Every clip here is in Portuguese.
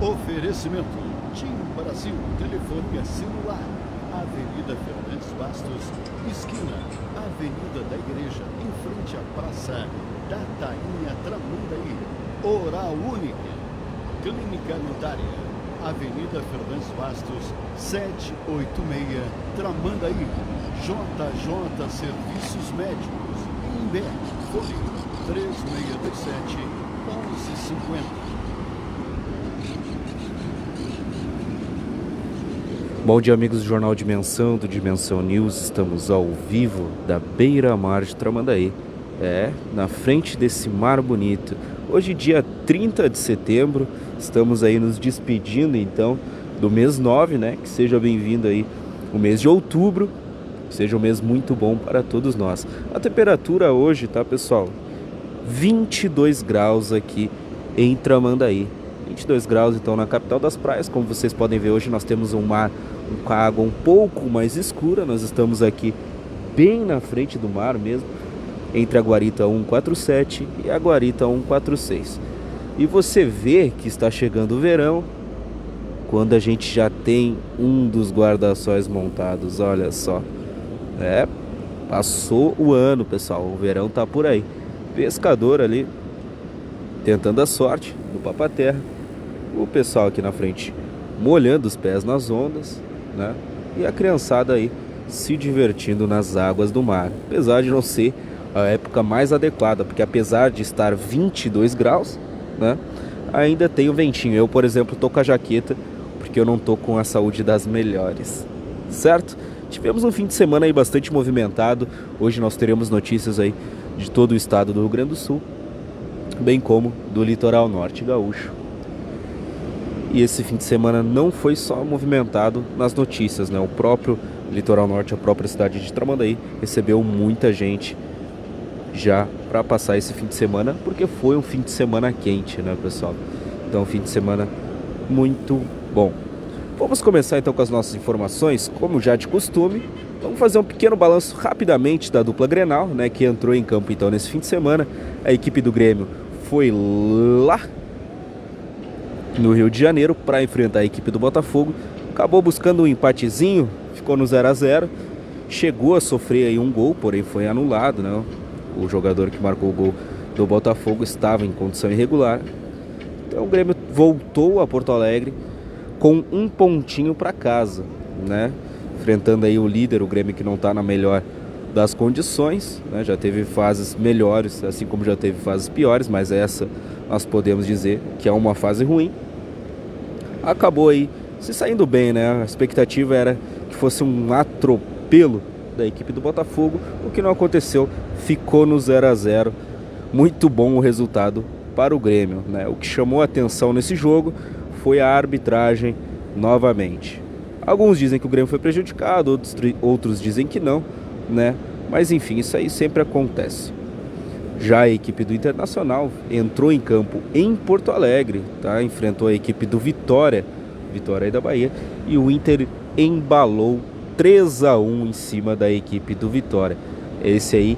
Oferecimento TIM Brasil, telefonia celular, Avenida Fernandes Bastos, esquina, Avenida da Igreja, em frente à Praça da Tainha Tramandaí. Oral Única, Clínica Notária, Avenida Fernandes Bastos, 786, Tramandaí. JJ Serviços Médicos, Imbé, fone 3627 1150. Bom dia, amigos do Jornal Dimensão, do Dimensão News. Estamos ao vivo da beira-mar de Tramandaí, na frente desse mar bonito. Hoje, dia 30 de setembro, estamos aí nos despedindo, então, do mês 9, né? Que seja bem-vindo aí o mês de outubro, que seja um mês muito bom para todos nós. A temperatura hoje, tá, pessoal? 22 graus aqui em Tramandaí. 22 graus, então, na capital das praias. Como vocês podem ver, hoje nós temos um mar com a água um pouco mais escura. Nós estamos aqui bem na frente do mar mesmo, entre a Guarita 147 e a Guarita 146. E você vê que está chegando o verão quando a gente já tem um dos guarda-sóis montados. Olha só, passou o ano, pessoal, o verão tá por aí. Pescador ali tentando a sorte no papaterra, o pessoal aqui na frente molhando os pés nas ondas, né? E a criançada aí se divertindo nas águas do mar, apesar de não ser a época mais adequada, porque apesar de estar 22 graus, né, ainda tem o ventinho. Eu, por exemplo, tô com a jaqueta porque eu não tô com a saúde das melhores, certo? Tivemos um fim de semana aí bastante movimentado. Hoje nós teremos notícias aí de todo o estado do Rio Grande do Sul, bem como do litoral norte gaúcho. E esse fim de semana não foi só movimentado nas notícias, né? O próprio litoral norte, a própria cidade de Tramandaí, recebeu muita gente já para passar esse fim de semana, porque foi um fim de semana quente, né, pessoal? Então, um fim de semana muito bom. Vamos começar então com as nossas informações, como já de costume. Vamos fazer um pequeno balanço rapidamente da dupla Grenal, né, que entrou em campo então nesse fim de semana. A equipe do Grêmio foi lá no Rio de Janeiro para enfrentar a equipe do Botafogo. Acabou buscando um empatezinho, ficou no 0 a 0. Chegou a sofrer aí um gol, porém foi anulado, né? O jogador que marcou o gol do Botafogo estava em condição irregular. Então o Grêmio voltou a Porto Alegre com um pontinho para casa, né? Enfrentando aí o líder, o Grêmio, que não está na melhor das condições, né? Já teve fases melhores, assim como já teve fases piores, mas essa nós podemos dizer que é uma fase ruim. Acabou aí se saindo bem, né? A expectativa era que fosse um atropelo da equipe do Botafogo, o que não aconteceu, ficou no 0 a 0. Muito bom o resultado para o Grêmio, né? O que chamou a atenção nesse jogo foi a arbitragem novamente. Alguns dizem que o Grêmio foi prejudicado, outros dizem que não, né? Mas enfim, isso aí sempre acontece. Já a equipe do Internacional entrou em campo em Porto Alegre, tá? Enfrentou a equipe do Vitória aí da Bahia, e o Inter embalou 3 a 1 em cima da equipe do Vitória. Esse aí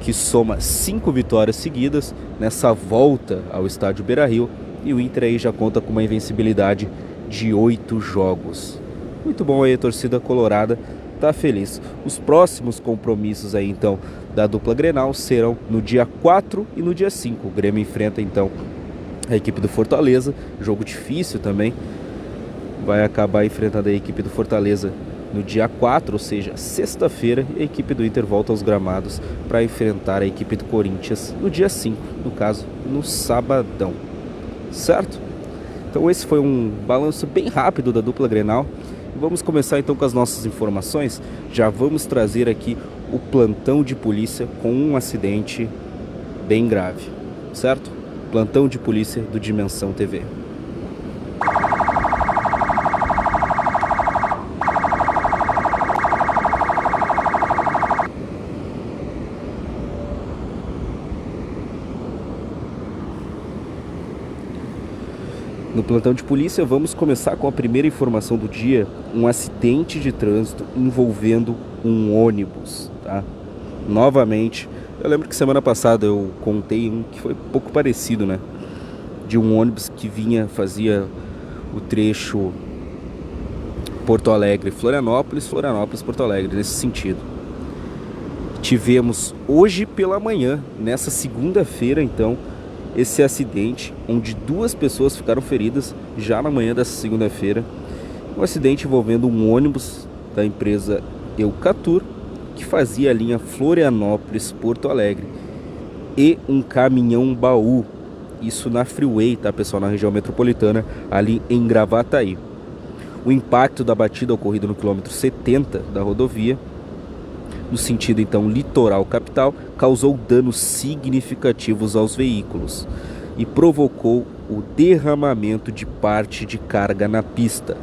que soma 5 vitórias seguidas nessa volta ao estádio Beira-Rio, e o Inter aí já conta com uma invencibilidade de 8 jogos. Muito bom aí, a torcida colorada tá feliz. Os próximos compromissos aí então da dupla Grenal serão no dia 4 e no dia 5. O Grêmio enfrenta então a equipe do Fortaleza, jogo difícil também. Vai acabar enfrentando a equipe do Fortaleza no dia 4, ou seja, sexta-feira, e a equipe do Inter volta aos gramados para enfrentar a equipe do Corinthians no dia 5, no caso, no sabadão. Certo? Então esse foi um balanço bem rápido da dupla Grenal. Vamos começar então com as nossas informações. Já vamos trazer aqui o plantão de polícia com um acidente bem grave, certo? Plantão de polícia do Dimensão TV. No plantão de polícia, vamos começar com a primeira informação do dia: um acidente de trânsito envolvendo um ônibus, tá? Novamente, eu lembro que semana passada eu contei um que foi um pouco parecido, né? De um ônibus que fazia o trecho Porto Alegre-Florianópolis, Florianópolis-Porto Alegre, nesse sentido. Tivemos hoje pela manhã, nessa segunda-feira, então, esse acidente, onde 2 pessoas ficaram feridas já na manhã dessa segunda-feira. Um acidente envolvendo um ônibus da empresa Eucatur, que fazia a linha Florianópolis-Porto Alegre, e um caminhão baú, isso na Freeway, tá, pessoal, na região metropolitana, ali em Gravataí. O impacto da batida ocorrido no quilômetro 70 da rodovia, no sentido então litoral capital, causou danos significativos aos veículos e provocou o derramamento de parte de carga na pista.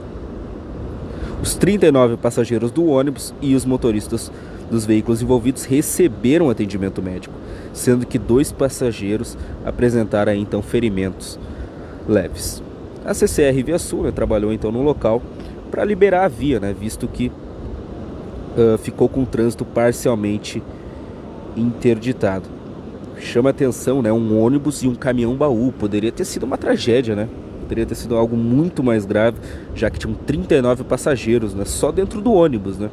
Os 39 passageiros do ônibus e os motoristas dos veículos envolvidos receberam atendimento médico, sendo que 2 passageiros apresentaram aí, então ferimentos leves. A CCR Via Sul, né, trabalhou então no local para liberar a via, né, visto que ficou com o trânsito parcialmente interditado. Chama atenção, né, um ônibus e um caminhão baú. Poderia ter sido uma tragédia, né? Poderia ter sido algo muito mais grave, já que tinham 39 passageiros, né, só dentro do ônibus, né?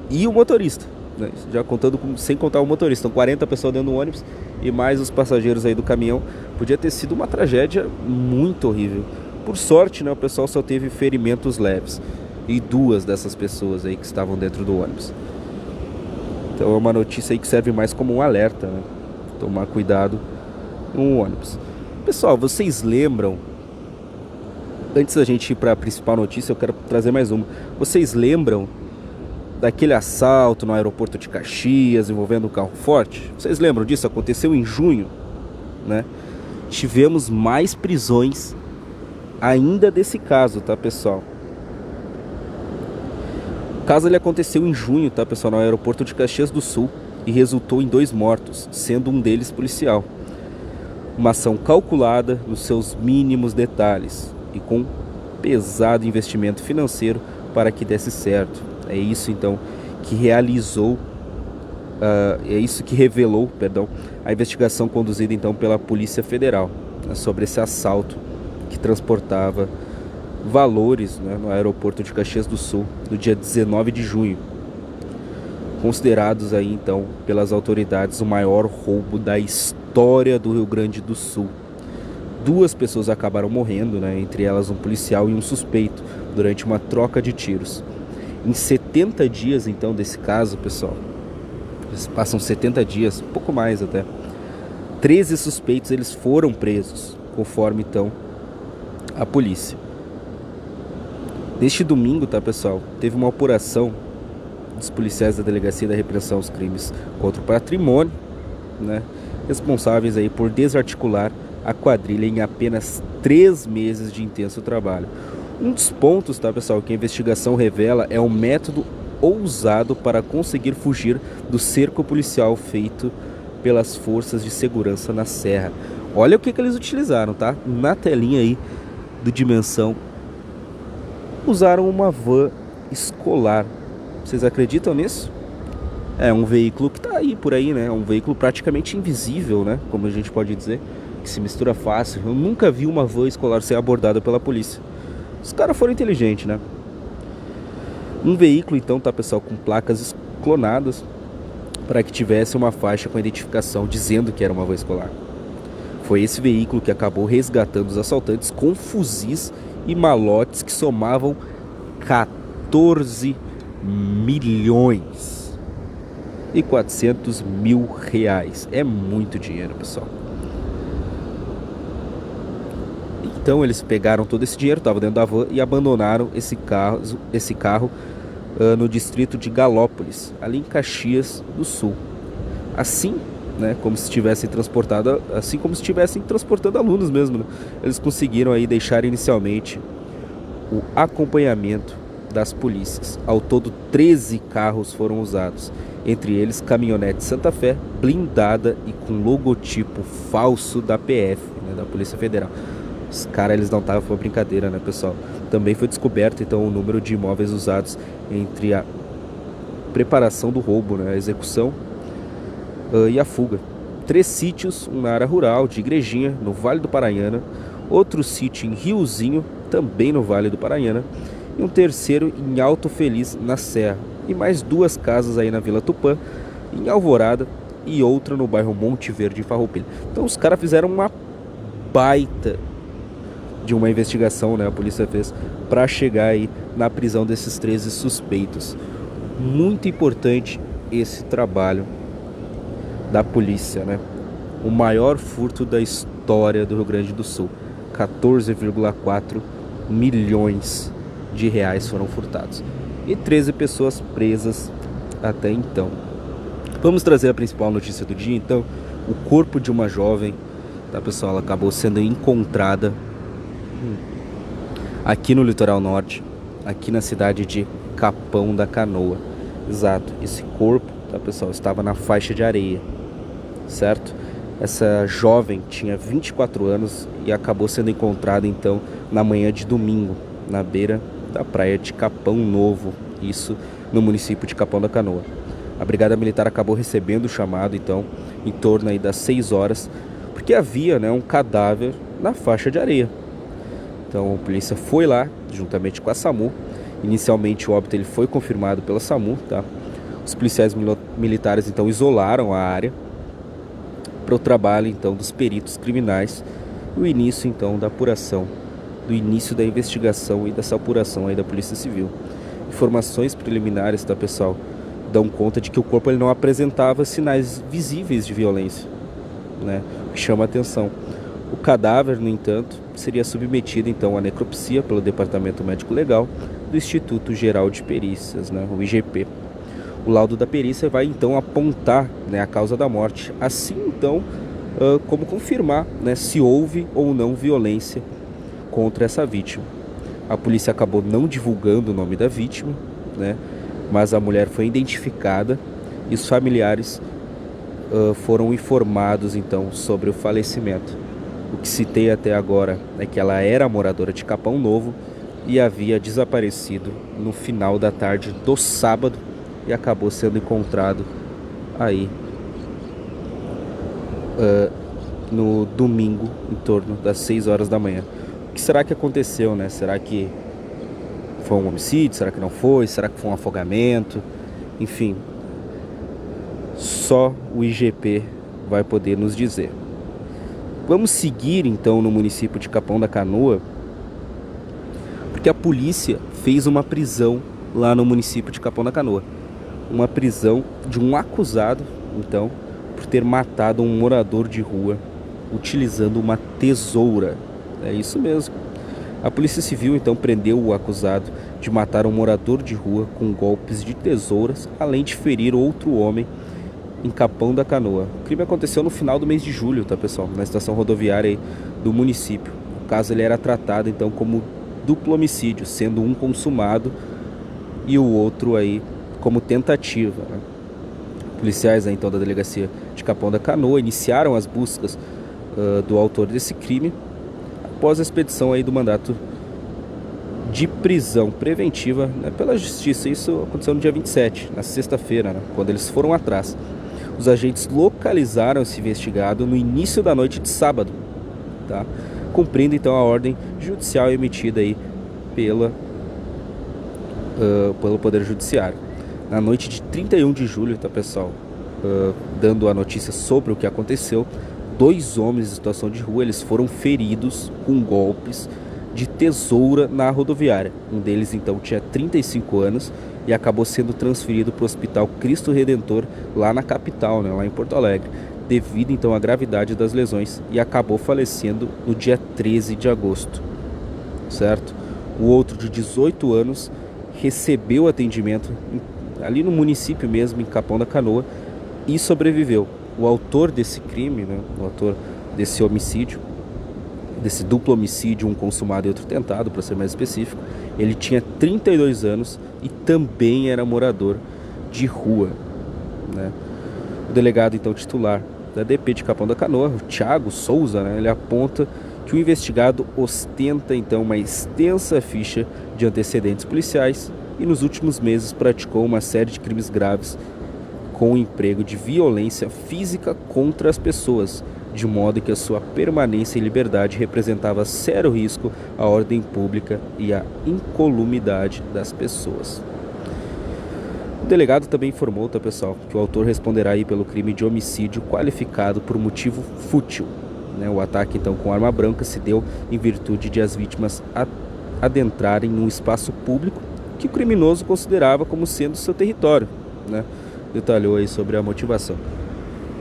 E o motorista, né, já contando sem contar o motorista, então 40 pessoas dentro do ônibus e mais os passageiros aí do caminhão. Podia ter sido uma tragédia muito horrível. Por sorte, né, o pessoal só teve ferimentos leves, e 2 dessas pessoas aí que estavam dentro do ônibus. Então é uma notícia aí que serve mais como um alerta, né? Tomar cuidado no ônibus. Pessoal, vocês lembram, antes da gente ir para a principal notícia, eu quero trazer mais uma. Vocês lembram daquele assalto no aeroporto de Caxias envolvendo um carro forte? Vocês lembram disso? Aconteceu em junho, né? Tivemos mais prisões ainda desse caso, tá, pessoal? O caso ele aconteceu em junho, tá, pessoal, no aeroporto de Caxias do Sul e resultou em 2 mortos, sendo um deles policial. Uma ação calculada nos seus mínimos detalhes e com pesado investimento financeiro para que desse certo. É isso então que revelou, a investigação conduzida então pela Polícia Federal, né, sobre esse assalto que transportava valores, né, no aeroporto de Caxias do Sul, no dia 19 de junho. Considerados aí então pelas autoridades o maior roubo da história do Rio Grande do Sul. 2 pessoas acabaram morrendo, né, entre elas um policial e um suspeito, durante uma troca de tiros. Em 70 dias então desse caso, pessoal, eles passam 70 dias, um pouco mais até, 13 suspeitos eles foram presos, conforme então a polícia. Neste domingo, tá, pessoal, teve uma apuração dos policiais da Delegacia da Repressão aos Crimes contra o Patrimônio, né, responsáveis aí por desarticular a quadrilha em apenas 3 meses de intenso trabalho. Um dos pontos, tá, pessoal, que a investigação revela é um método ousado para conseguir fugir do cerco policial feito pelas forças de segurança na Serra. Olha o que eles utilizaram, tá? Na telinha aí do Dimensão, usaram uma van escolar. Vocês acreditam nisso? É um veículo que tá aí por aí, né? É um veículo praticamente invisível, né? Como a gente pode dizer, que se mistura fácil. Eu nunca vi uma van escolar ser abordada pela polícia. Os caras foram inteligentes, né? Um veículo, então, tá, pessoal, com placas clonadas para que tivesse uma faixa com identificação dizendo que era uma van escolar. Foi esse veículo que acabou resgatando os assaltantes com fuzis e malotes que somavam 14 milhões e 400 mil reais. É muito dinheiro, pessoal. Então eles pegaram todo esse dinheiro, estava dentro da van, e abandonaram esse carro no distrito de Galópolis, ali em Caxias do Sul. Assim, né, como se estivessem transportando alunos mesmo, né? Eles conseguiram aí deixar inicialmente o acompanhamento das polícias. Ao todo 13 carros foram usados, entre eles caminhonete Santa Fé, blindada e com logotipo falso da PF, né, da Polícia Federal. Os caras, eles não estavam, foi uma brincadeira, né, pessoal? Também foi descoberto então o número de imóveis usados entre a preparação do roubo, né, a execução e a fuga. 3 sítios, um na área rural de Igrejinha, no Vale do Paranhana, outro sítio em Riozinho, também no Vale do Paranhana, e um terceiro em Alto Feliz, na Serra, e mais 2 casas aí na Vila Tupã, em Alvorada, e outra no bairro Monte Verde, em Farroupilha. Então os caras fizeram uma baita de uma investigação, né, a polícia fez, para chegar aí na prisão desses 13 suspeitos. Muito importante esse trabalho da polícia, né? O maior furto da história do Rio Grande do Sul. 14,4 milhões de reais foram furtados. E 13 pessoas presas até então. Vamos trazer a principal notícia do dia, então. O corpo de uma jovem, tá, pessoal? Ela acabou sendo encontrada aqui no litoral norte, aqui na cidade de Capão da Canoa. Exato, esse corpo, tá, pessoal, estava na faixa de areia, certo? Essa jovem tinha 24 anos e acabou sendo encontrada então na manhã de domingo, na beira da praia de Capão Novo, isso no município de Capão da Canoa. A Brigada Militar acabou recebendo o chamado então em torno aí das 6 horas, porque havia, né, um cadáver na faixa de areia. Então a polícia foi lá, juntamente com a SAMU. Inicialmente o óbito ele foi confirmado pela SAMU, tá? Os policiais militares então isolaram a área para o trabalho então dos peritos criminais e o início então da apuração, do início da investigação e dessa apuração aí da Polícia Civil. Informações preliminares, tá, pessoal, dão conta de que o corpo ele não apresentava sinais visíveis de violência, né? O que chama a atenção. O cadáver, no entanto, seria submetido então à necropsia pelo Departamento Médico Legal do Instituto Geral de Perícias, né, o IGP. O laudo da perícia vai então apontar, né, a causa da morte, assim então como confirmar, né, se houve ou não violência contra essa vítima. A polícia acabou não divulgando o nome da vítima, né, mas a mulher foi identificada e os familiares foram informados então sobre o falecimento. O que citei até agora é que ela era moradora de Capão Novo e havia desaparecido no final da tarde do sábado e acabou sendo encontrado aí no domingo, em torno das 6 horas da manhã. O que será que aconteceu, né? Será que foi um homicídio? Será que não foi? Será que foi um afogamento? Enfim, só o IGP vai poder nos dizer. Vamos seguir então no município de Capão da Canoa, porque a polícia fez uma prisão lá no município de Capão da Canoa. Uma prisão de um acusado, então, por ter matado um morador de rua utilizando uma tesoura. É isso mesmo. A Polícia Civil então prendeu o acusado de matar um morador de rua com golpes de tesouras, além de ferir outro homem em Capão da Canoa. O crime aconteceu no final do mês de julho, tá, pessoal? Na estação rodoviária aí do município. O caso ele era tratado então como duplo homicídio, sendo um consumado e o outro aí como tentativa, né? Policiais aí, então da delegacia de Capão da Canoa iniciaram as buscas do autor desse crime após a expedição aí do mandato de prisão preventiva, né, pela justiça. Isso aconteceu no dia 27, na sexta-feira, né, quando eles foram atrás. Os agentes localizaram esse investigado no início da noite de sábado, tá? Cumprindo então a ordem judicial emitida aí pelo Poder Judiciário. Na noite de 31 de julho, tá, pessoal? Dando a notícia sobre o que aconteceu, 2 homens em situação de rua eles foram feridos com golpes de tesoura na rodoviária. Um deles então tinha 35 anos e acabou sendo transferido para o Hospital Cristo Redentor lá na capital, né, lá em Porto Alegre, devido então à gravidade das lesões, e acabou falecendo no dia 13 de agosto, certo? O outro de 18 anos recebeu atendimento ali no município mesmo, em Capão da Canoa, e sobreviveu. O autor desse crime, né, o autor desse homicídio, desse duplo homicídio, um consumado e outro tentado, para ser mais específico, ele tinha 32 anos e também era morador de rua, né? O delegado então titular da DP de Capão da Canoa, o Thiago Souza, né, ele aponta que o investigado ostenta então uma extensa ficha de antecedentes policiais e nos últimos meses praticou uma série de crimes graves com o emprego de violência física contra as pessoas, de modo que a sua permanência em liberdade representava sério risco à ordem pública e à incolumidade das pessoas. O delegado também informou, tá, pessoal, que o autor responderá aí pelo crime de homicídio qualificado por motivo fútil. O ataque, então, com arma branca se deu em virtude de as vítimas adentrarem num espaço público que o criminoso considerava como sendo seu território, Detalhou aí sobre a motivação.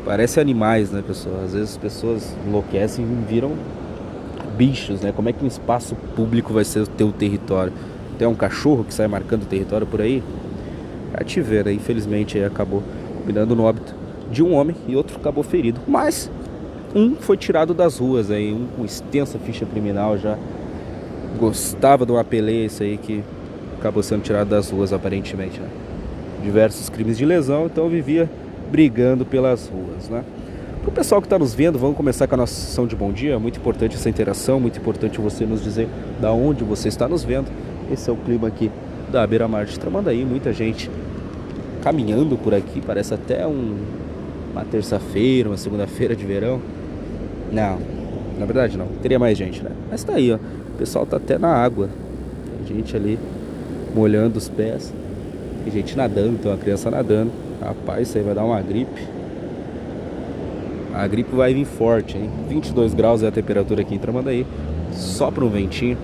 Parece animais, pessoal? Às vezes as pessoas enlouquecem e viram bichos, Como é que um espaço público vai ser o teu território? Tem um cachorro que sai marcando o território por aí? Cativeiro, infelizmente, aí acabou combinando no óbito de um homem e outro acabou ferido. Mas um foi tirado das ruas, aí, um com extensa ficha criminal já. Gostava de uma peleia, isso aí que acabou sendo tirado das ruas, aparentemente, Diversos crimes de lesão, então vivia brigando pelas ruas, Para o pessoal que está nos vendo, vamos começar com a nossa sessão de bom dia. Muito importante essa interação, muito importante você nos dizer da onde você está nos vendo. Esse é o clima aqui da beira-mar de Tramandaí, muita gente caminhando por aqui, parece até uma terça-feira, uma segunda-feira de verão. Não, na verdade não, teria mais gente, Mas tá aí, o pessoal tá até na água, tem gente ali molhando os pés, tem gente nadando, tem uma criança nadando. Rapaz, isso aí vai dar uma gripe. A gripe vai vir forte, hein? 22 graus é a temperatura aqui em Tramandaí, sopra um ventinho,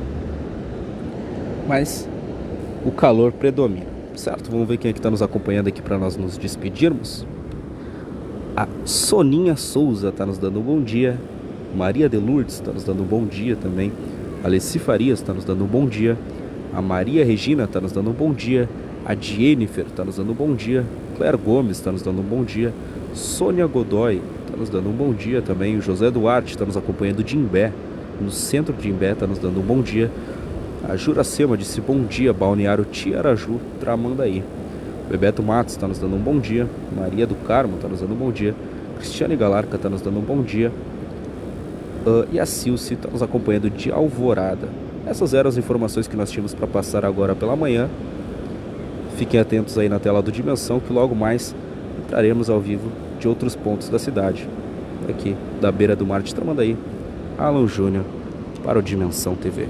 mas o calor predomina, certo? Vamos ver quem é que está nos acompanhando aqui para nós nos despedirmos. A Soninha Souza está nos dando um bom dia. Maria de Lourdes está nos dando um bom dia também. Alessi Farias está nos dando um bom dia. A Maria Regina está nos dando um bom dia. A Jennifer está nos dando um bom dia. Claire Gomes está nos dando um bom dia. Sônia Godoy está nos dando um bom dia também. O José Duarte está nos acompanhando de Imbé, no centro de Imbé, está nos dando um bom dia. A Juracema disse bom dia, Balneário Tiaraju, Tramandaí. O Bebeto Matos está nos dando um bom dia. Maria do Carmo está nos dando um bom dia. Cristiane Galarca está nos dando um bom dia. E a Silce está nos acompanhando de Alvorada. Essas eram as informações que nós tínhamos para passar agora pela manhã. Fiquem atentos aí na tela do Dimensão, que logo mais entraremos ao vivo de outros pontos da cidade. Aqui da beira do mar de Tramandaí, Alan Júnior para o Dimensão TV.